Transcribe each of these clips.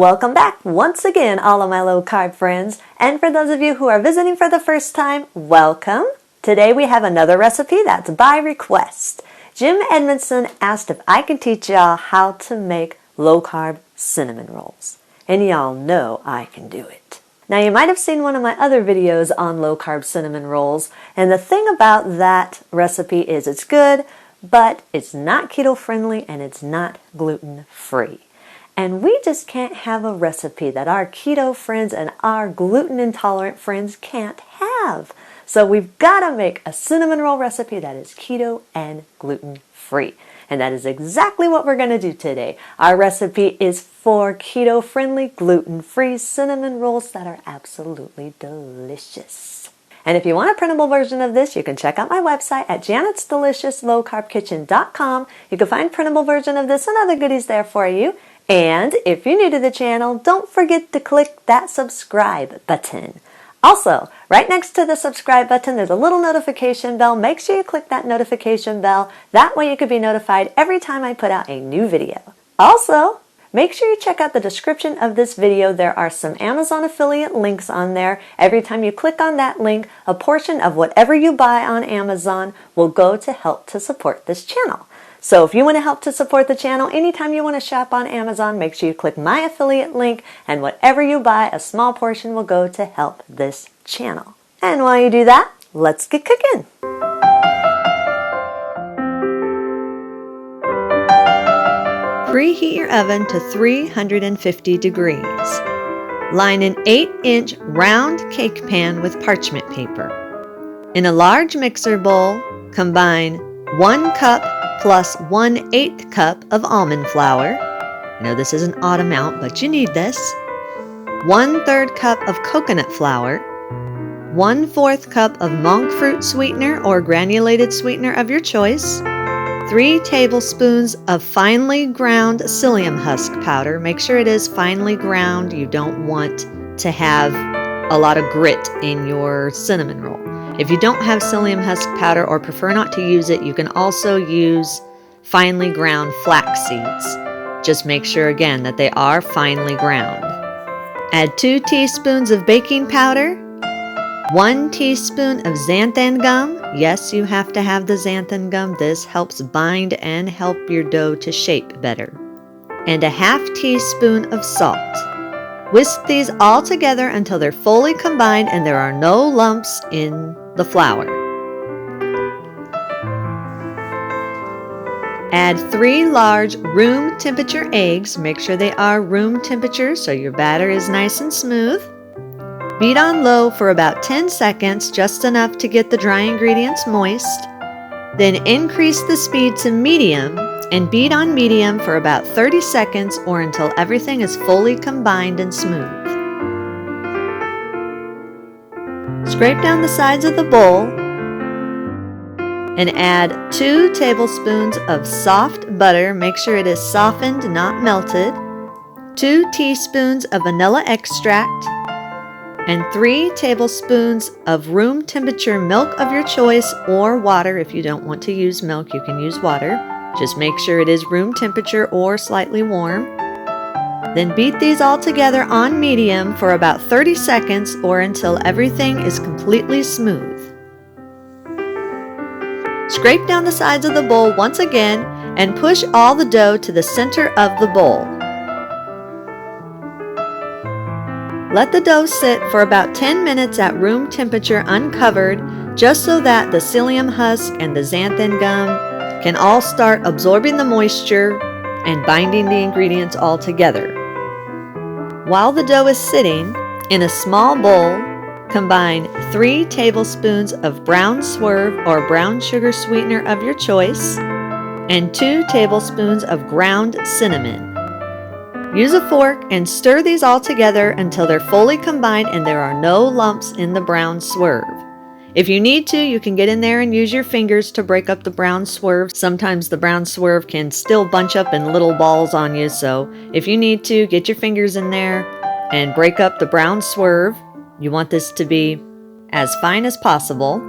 Welcome back once again, all of my low-carb friends. And for those of you who are visiting for the first time, welcome. Today we have another recipe that's by request. Jim Edmondson asked if I could teach y'all how to make low-carb cinnamon rolls. And y'all know I can do it. Now you might have seen one of my other videos on low-carb cinnamon rolls. And the thing about that recipe is it's good, but it's not keto-friendly and it's not gluten-free. And we just can't have a recipe that our keto friends and our gluten intolerant friends can't have. So we've got to make a cinnamon roll recipe that is keto and gluten free. And that is exactly what we're going to do today. Our recipe is for keto friendly, gluten free cinnamon rolls that are absolutely delicious. And if you want a printable version of this, you can check out my website at janetsdeliciouslowcarbkitchen.com. You can find a printable version of this and other goodies there for you. And if you're new to the channel, don't forget to click that subscribe button. Also, right next to the subscribe button, there's a little notification bell. Make sure you click that notification bell. That way you can be notified every time I put out a new video. Also, make sure you check out the description of this video. There are some Amazon affiliate links on there. Every time you click on that link, a portion of whatever you buy on Amazon will go to help to support this channel. So if you want to help to support the channel, anytime you want to shop on Amazon, make sure you click my affiliate link, and whatever you buy, a small portion will go to help this channel. And while you do that, let's get cooking. Preheat your oven to 350 degrees. Line an 8-inch round cake pan with parchment paper. In a large mixer bowl, combine 1 cup plus 1/8 cup of almond flour. I know this is an odd amount, but you need this. 1/3 cup of coconut flour. 1/4 cup of monkfruit sweetener or granulated sweetener of your choice. 3 tablespoons of finely ground psyllium husk powder. Make sure it is finely ground. You don't want to have a lot of grit in your cinnamon roll. If you don't have psyllium husk powder or prefer not to use it, you can also use finely ground flax seeds. Just make sure again that they are finely ground. Add 2 teaspoons of baking powder, 1 teaspoon of xanthan gum. Yes, you have to have the xanthan gum. This helps bind and help your dough to shape better. And a 1/2 teaspoon of salt. Whisk these all together until they're fully combined and there are no lumps in the flour. Add 3 large room temperature eggs. Make sure they are room temperature so your batter is nice and smooth. Beat on low for about 10 seconds, just enough to get the dry ingredients moist. Then increase the speed to medium and beat on medium for about 30 seconds or until everything is fully combined and smooth. Scrape down the sides of the bowl and add 2 tablespoons of soft butter. Make sure it is softened, not melted. 2 teaspoons of vanilla extract and 3 tablespoons of room temperature milk of your choice or water. If you don't want to use milk, you can use water. Just make sure it is room temperature or slightly warm. Then beat these all together on medium for about 30 seconds or until everything is completely smooth. Scrape down the sides of the bowl once again and push all the dough to the center of the bowl. Let the dough sit for about 10 minutes at room temperature uncovered, just so that the psyllium husk and the xanthan gum can all start absorbing the moisture and binding the ingredients all together. While the dough is sitting, in a small bowl, combine 3 tablespoons of brown Swerve or brown sugar sweetener of your choice and 2 tablespoons of ground cinnamon. Use a fork and stir these all together until they're fully combined and there are no lumps in the brown Swerve. If you need to, you can get in there and use your fingers to break up the brown Swerve. Sometimes the brown Swerve can still bunch up in little balls on you, so if you need to, get your fingers in there and break up the brown Swerve. You want this to be as fine as possible.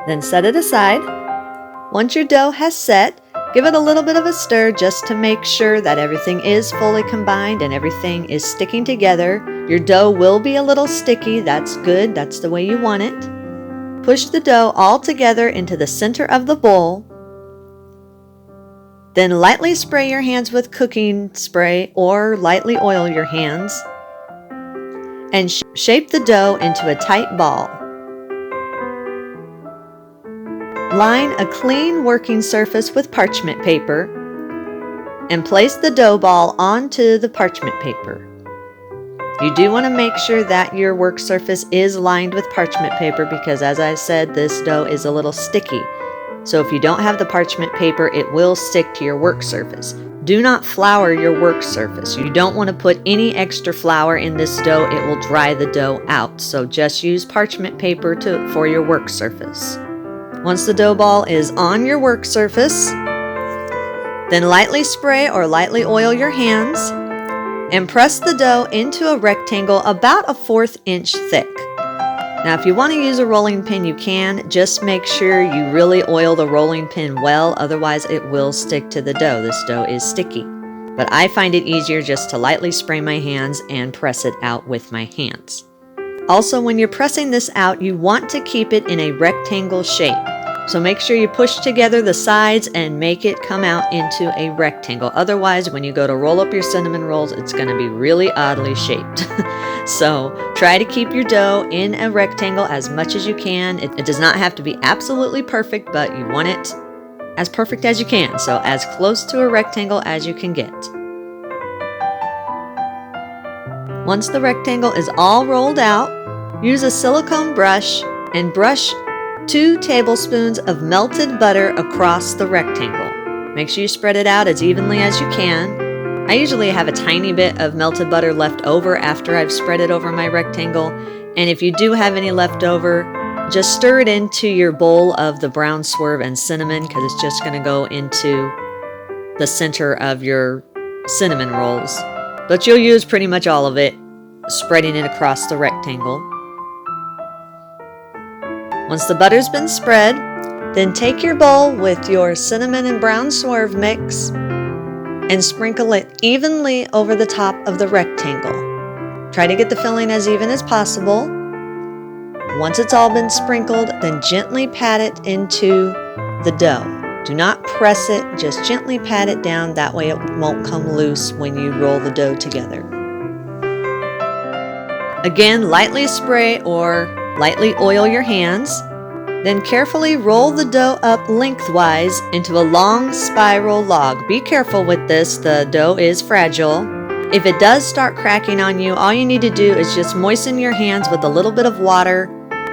Then set it aside. Once your dough has set, Give it a little bit of a stir just to make sure that everything is fully combined and everything is sticking together. Your dough will be a little sticky. That's good. That's the way you want it. Push the dough all together into the center of the bowl. Then lightly spray your hands with cooking spray or lightly oil your hands. And shape the dough into a tight ball. Line a clean working surface with parchment paper and place the dough ball onto the parchment paper. You do want to make sure that your work surface is lined with parchment paper because, as I said, this dough is a little sticky. So if you don't have the parchment paper, it will stick to your work surface. Do not flour your work surface. You don't want to put any extra flour in this dough. It will dry the dough out. So just use parchment paper for your work surface. Once the dough ball is on your work surface, then lightly spray or lightly oil your hands and press the dough into a rectangle about a 1/4 inch thick. Now, if you want to use a rolling pin, you can. Just make sure you really oil the rolling pin well, otherwise it will stick to the dough. This dough is sticky. But I find it easier just to lightly spray my hands and press it out with my hands. Also, when you're pressing this out, you want to keep it in a rectangle shape. So make sure you push together the sides and make it come out into a rectangle. Otherwise, when you go to roll up your cinnamon rolls, it's going to be really oddly shaped. So try to keep your dough in a rectangle as much as you can. It does not have to be absolutely perfect, but you want it as perfect as you can. So as close to a rectangle as you can get. Once the rectangle is all rolled out, use a silicone brush and brush 2 tablespoons of melted butter across the rectangle. Make sure you spread it out as evenly as you can. I usually have a tiny bit of melted butter left over after I've spread it over my rectangle. And if you do have any left over, just stir it into your bowl of the brown Swerve and cinnamon because it's just going to go into the center of your cinnamon rolls. But you'll use pretty much all of it, spreading it across the rectangle. Once the butter's been spread, then take your bowl with your cinnamon and brown Swerve mix and sprinkle it evenly over the top of the rectangle. Try to get the filling as even as possible. Once it's all been sprinkled, then gently pat it into the dough. Do not press it, just gently pat it down. That way it won't come loose when you roll the dough together. Again, lightly spray or lightly oil your hands. Then carefully roll the dough up lengthwise into a long spiral log. Be careful with this, the dough is fragile. If it does start cracking on you, all you need to do is just moisten your hands with a little bit of water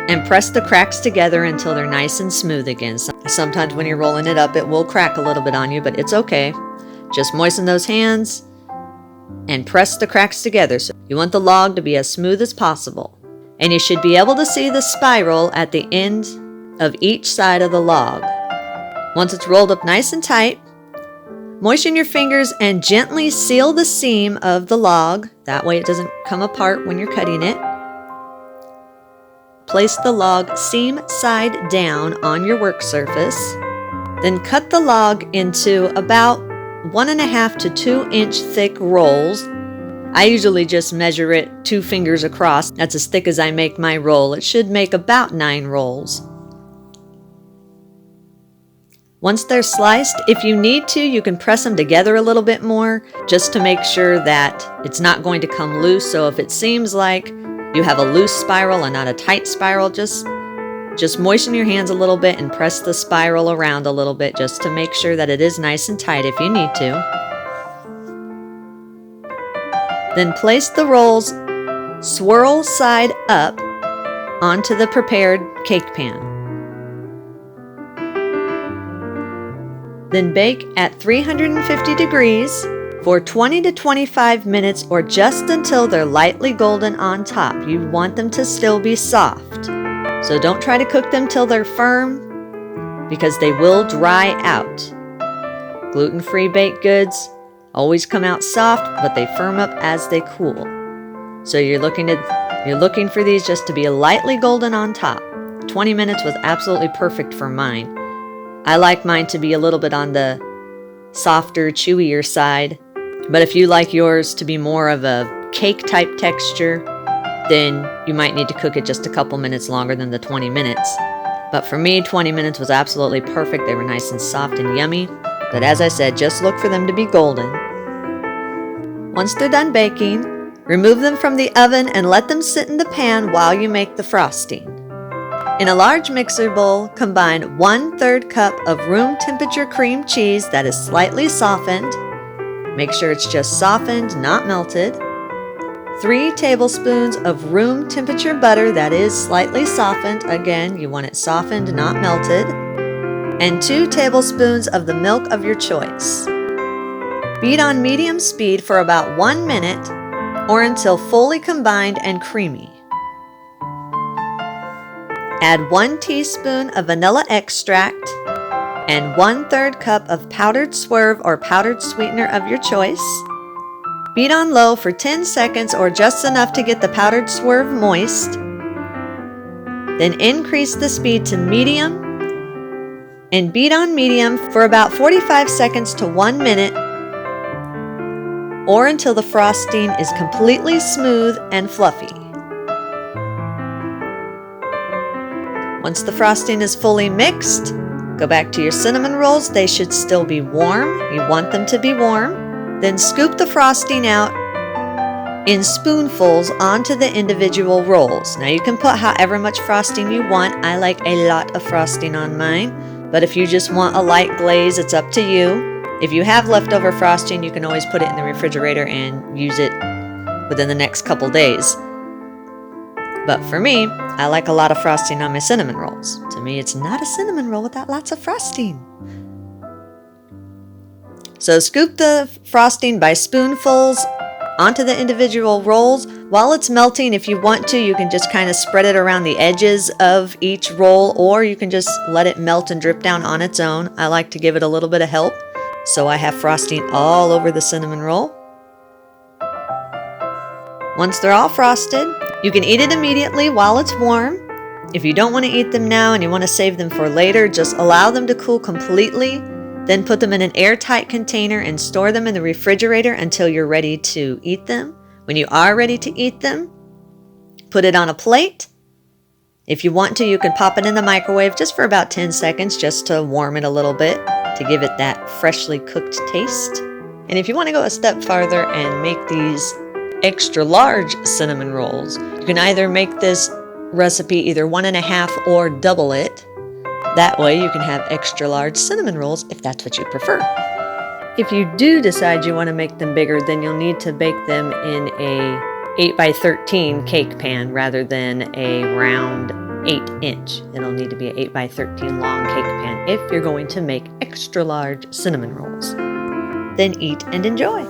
and press the cracks together until they're nice and smooth again. Sometimes when you're rolling it up, it will crack a little bit on you, but it's okay. Just moisten those hands and press the cracks together. So you want the log to be as smooth as possible. And you should be able to see the spiral at the end of each side of the log. Once it's rolled up nice and tight, moisten your fingers and gently seal the seam of the log. That way it doesn't come apart when you're cutting it. Place the log seam side down on your work surface. Then cut the log into about 1.5 to 2 inch thick rolls. I usually just measure it 2 fingers across. That's as thick as I make my roll. It should make about 9 rolls. Once they're sliced, if you need to, you can press them together a little bit more just to make sure that it's not going to come loose. So if it seems like you have a loose spiral and not a tight spiral, just moisten your hands a little bit and press the spiral around a little bit just to make sure that it is nice and tight if you need to. Then place the rolls swirl side up onto the prepared cake pan. Then bake at 350 degrees for 20 to 25 minutes or just until they're lightly golden on top. You want them to still be soft. So don't try to cook them till they're firm because they will dry out. Gluten-free baked goods always come out soft, but they firm up as they cool. So you're looking for these just to be lightly golden on top. 20 minutes was absolutely perfect for mine. I like mine to be a little bit on the softer, chewier side. But if you like yours to be more of a cake type texture, then you might need to cook it just a couple minutes longer than the 20 minutes. But for me, 20 minutes was absolutely perfect. They were nice and soft and yummy. But as I said, just look for them to be golden. Once they're done baking, remove them from the oven and let them sit in the pan while you make the frosting. In a large mixer bowl, combine 1/3 cup of room temperature cream cheese that is slightly softened. Make sure it's just softened, not melted. 3 tablespoons of room temperature butter that is slightly softened. Again, you want it softened, not melted. And 2 tablespoons of the milk of your choice. Beat on medium speed for about 1 minute or until fully combined and creamy. Add 1 teaspoon of vanilla extract and 1/3 cup of powdered Swerve or powdered sweetener of your choice. Beat on low for 10 seconds or just enough to get the powdered Swerve moist. Then increase the speed to medium and beat on medium for about 45 seconds to 1 minute or until the frosting is completely smooth and fluffy. Once the frosting is fully mixed, go back to your cinnamon rolls. They should still be warm. You want them to be warm. Then scoop the frosting out in spoonfuls onto the individual rolls. Now you can put however much frosting you want. I like a lot of frosting on mine, but if you just want a light glaze, it's up to you. If you have leftover frosting, you can always put it in the refrigerator and use it within the next couple days. But for me, I like a lot of frosting on my cinnamon rolls. To me, it's not a cinnamon roll without lots of frosting. So scoop the frosting by spoonfuls onto the individual rolls. While it's melting, if you want to, you can just kind of spread it around the edges of each roll, or you can just let it melt and drip down on its own. I like to give it a little bit of help, so I have frosting all over the cinnamon roll. Once they're all frosted, you can eat it immediately while it's warm. If you don't want to eat them now and you want to save them for later, just allow them to cool completely. Then put them in an airtight container and store them in the refrigerator until you're ready to eat them. When you are ready to eat them, put it on a plate. If you want to, you can pop it in the microwave just for about 10 seconds just to warm it a little bit, to give it that freshly cooked taste. And if you want to go a step farther and make these extra large cinnamon rolls, you can either make this recipe either 1.5 or double it. That way you can have extra large cinnamon rolls if that's what you prefer. If you do decide you want to make them bigger, then you'll need to bake them in a 8x13 cake pan rather than a round 8-inch. It'll need to be an 8x13 long cake pan if you're going to make extra large cinnamon rolls. Then eat and enjoy.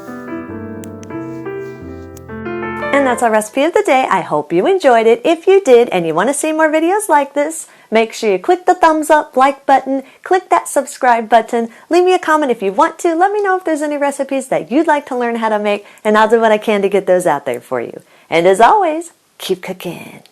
And that's our recipe of the day. I hope you enjoyed it. If you did and you want to see more videos like this, make sure you click the thumbs up, like button, click that subscribe button, leave me a comment if you want to. Let me know if there's any recipes that you'd like to learn how to make, and I'll do what I can to get those out there for you. And as always, keep cooking.